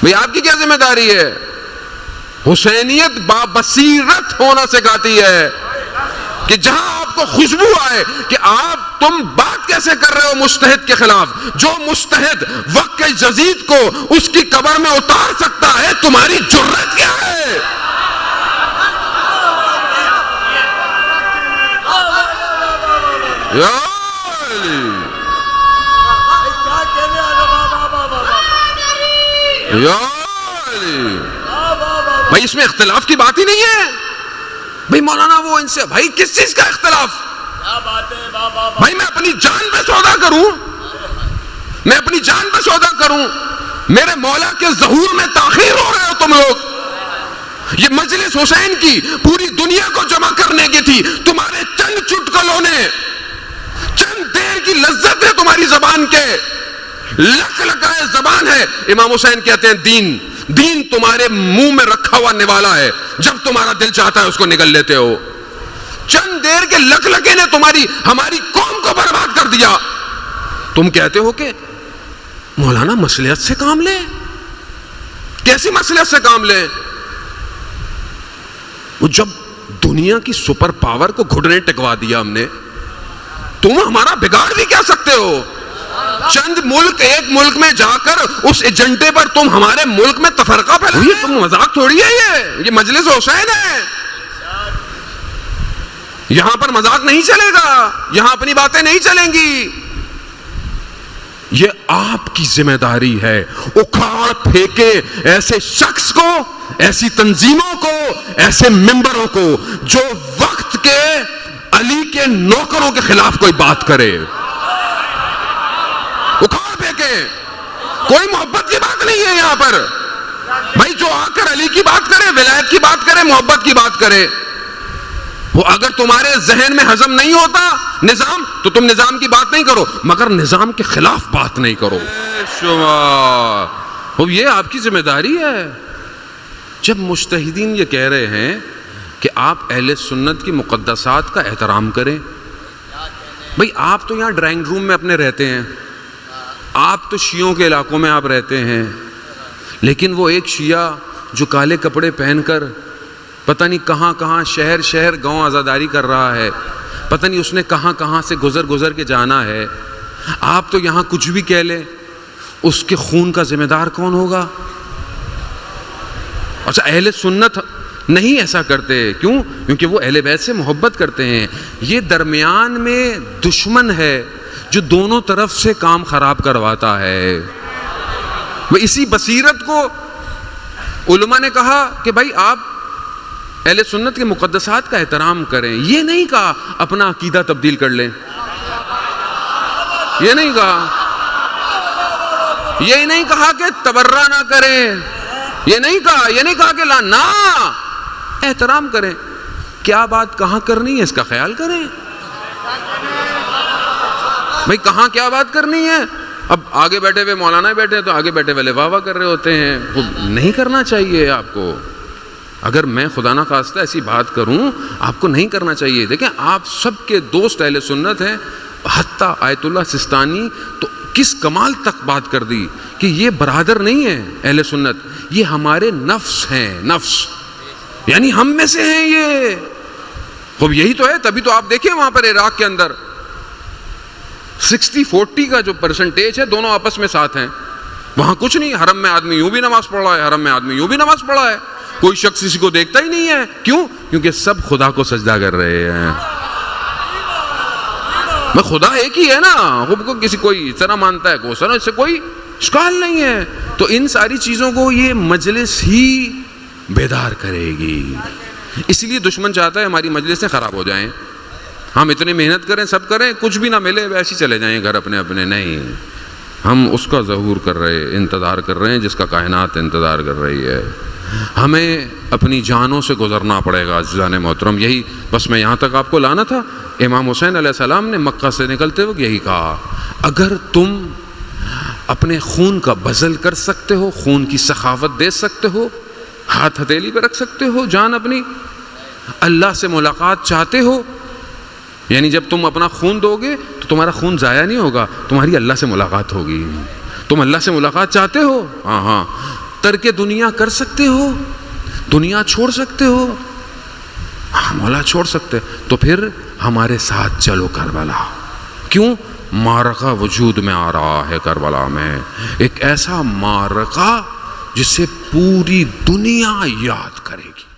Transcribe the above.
بھئی آپ کی کیا ذمہ داری ہے؟ حسینیت بابصیرت ہونا سکھاتی ہے کہ جہاں آپ کو خوشبو آئے کہ تم بات کیسے کر رہے ہو مجتہد کے خلاف، جو مجتہد وقت کے جزید کو اس کی قبر میں اتار سکتا ہے، تمہاری جرت کیا ہے؟ یا علی، یا علی، بھائی اس میں اختلاف کی بات ہی نہیں ہے. بھائی مولانا وہ ان سے، بھائی کس چیز کا اختلاف؟ بھائی میں اپنی جان پہ سودا کروں، میں اپنی جان پہ سودا کروں، میرے مولا کے ظہور میں تاخیر ہو رہے ہو تم لوگ. یہ مجلس حسین کی پوری دنیا کو جمع کرنے کی تھی، تمہارے چند چٹکلوں نے، چند دیر کی لذت ہے تمہاری زبان کے، لک لکائے زبان ہے. امام حسین کہتے ہیں دین تمہارے منہ میں رکھا ہوا نوالا ہے، جب تمہارا دل چاہتا ہے اس کو نگل لیتے ہو. چند دیر کے لک لکے نے ہماری قوم کو برباد کر دیا. تم کہتے ہو کہ مولانا مصلحت سے کام لے. کیسی مصلحت سے کام لے؟ وہ جب دنیا کی سپر پاور کو گھٹنے ٹکوا دیا ہم نے، تم ہمارا بگاڑ بھی کیا سکتے ہو؟ چند ملک، ایک ملک میں جا کر اس ایجنڈے پر تم ہمارے ملک میں تفرقہ پھیلا. یہ تم مذاق تھوڑی ہے، یہ مجلس حسین ہے، یہاں پر مذاق نہیں چلے گا، یہاں اپنی باتیں نہیں چلیں گی. یہ آپ کی ذمہ داری ہے، اکھاڑ پھینکے ایسے شخص کو، ایسی تنظیموں کو، ایسے ممبروں کو جو وقت کے علی کے نوکروں کے خلاف کوئی بات کرے. اکھاڑ پھینکے، کوئی محبت کی بات نہیں ہے یہاں پر. بھائی جو آ کر علی کی بات کرے، ولایت کی بات کرے، محبت کی بات کرے، وہ اگر تمہارے ذہن میں ہضم نہیں ہوتا نظام، تو تم نظام کی بات نہیں کرو، مگر نظام کے خلاف بات نہیں کرو. یہ آپ کی ذمہ داری ہے. جب مجتہدین یہ کہہ رہے ہیں کہ آپ اہل سنت کی مقدسات کا احترام کریں، بھائی آپ تو یہاں ڈرائنگ روم میں اپنے رہتے ہیں، آپ تو شیعوں کے علاقوں میں آپ رہتے ہیں، لیکن وہ ایک شیعہ جو کالے کپڑے پہن کر پتہ نہیں کہاں کہاں شہر گاؤں آزاداری کر رہا ہے، پتہ نہیں اس نے کہاں سے گزر کے جانا ہے، آپ تو یہاں کچھ بھی کہہ لیں، اس کے خون کا ذمہ دار کون ہوگا؟ اچھا اہل سنت نہیں ایسا کرتے، کیوں؟ کیونکہ وہ اہل بیت سے محبت کرتے ہیں. یہ درمیان میں دشمن ہے جو دونوں طرف سے کام خراب کرواتا ہے. وہ اسی بصیرت کو علماء نے کہا کہ بھائی آپ اہل سنت کے مقدسات کا احترام کریں. یہ نہیں کہا اپنا عقیدہ تبدیل کر لیں، یہ نہیں کہا کہ تبرہ نہ کریں، یہ نہیں کہا کہ لا نہ، احترام کریں. کیا بات کہاں کرنی ہے اس کا خیال کریں. بھائی کہاں کیا بات کرنی ہے؟ اب آگے بیٹھے ہوئے مولانا بیٹھے ہیں تو آگے بیٹھے ہوئے واہ واہ کر رہے ہوتے ہیں. نہیں کرنا چاہیے آپ کو. اگر میں خدا نہ خواستہ ایسی بات کروں، آپ کو نہیں کرنا چاہیے. دیکھیں آپ سب کے دوست اہل سنت ہیں، حتیٰ آیت اللہ سستانی تو کس کمال تک بات کر دی کہ یہ برادر نہیں ہے اہل سنت، یہ ہمارے نفس ہیں، نفس یعنی ہم میں سے ہیں یہ. خوب یہی تو ہے، تبھی تو آپ دیکھیں وہاں پر عراق کے اندر 60-40 کا جو پرسنٹیج ہے، دونوں آپس میں ساتھ ہیں. وہاں کچھ نہیں، حرم میں آدمی یوں بھی نماز پڑھ رہا ہے، حرم میں آدمی یوں بھی نماز پڑھا ہے، کوئی شخص کسی کو دیکھتا ہی نہیں ہے. کیوں؟ کیونکہ سب خدا کو سجدہ کر رہے ہیں. میں خدا ایک ہی ہے نا، خود کو کسی کوئی اس طرح مانتا ہے، کوئی اس طرح، اس سے کوئی اشکال نہیں ہے. تو ان ساری چیزوں کو یہ مجلس ہی بیدار کرے گی. اس لیے دشمن چاہتا ہے ہماری مجلسیں خراب ہو جائیں، ہم اتنی محنت کریں، سب کریں، کچھ بھی نہ ملے، ویسے ہی چلے جائیں گھر اپنے اپنے. نہیں، ہم اس کا ظہور کر رہے، انتظار کر رہے ہیں جس کا کائنات انتظار کر رہی ہے. ہمیں اپنی جانوں سے گزرنا پڑے گا عزیزان محترم. یہی بس میں یہاں تک آپ کو لانا تھا. امام حسین علیہ السلام نے مکہ سے نکلتے وقت یہی کہا، اگر تم اپنے خون کا بذل کر سکتے ہو، خون کی سخاوت دے سکتے ہو، ہاتھ ہتھیلی پہ رکھ سکتے ہو جان اپنی، اللہ سے ملاقات چاہتے ہو، یعنی جب تم اپنا خون دو گے تو تمہارا خون ضائع نہیں ہوگا، تمہاری اللہ سے ملاقات ہوگی. تم اللہ سے ملاقات چاہتے ہو، ہاں، ترک دنیا کر سکتے ہو؟ دنیا چھوڑ سکتے ہو؟ ہاں مولا چھوڑ سکتے، تو پھر ہمارے ساتھ چلو کربلا۔ کیوں؟ معرکہ وجود میں آ رہا ہے کربلا میں، ایک ایسا معرکہ جسے پوری دنیا یاد کرے گی۔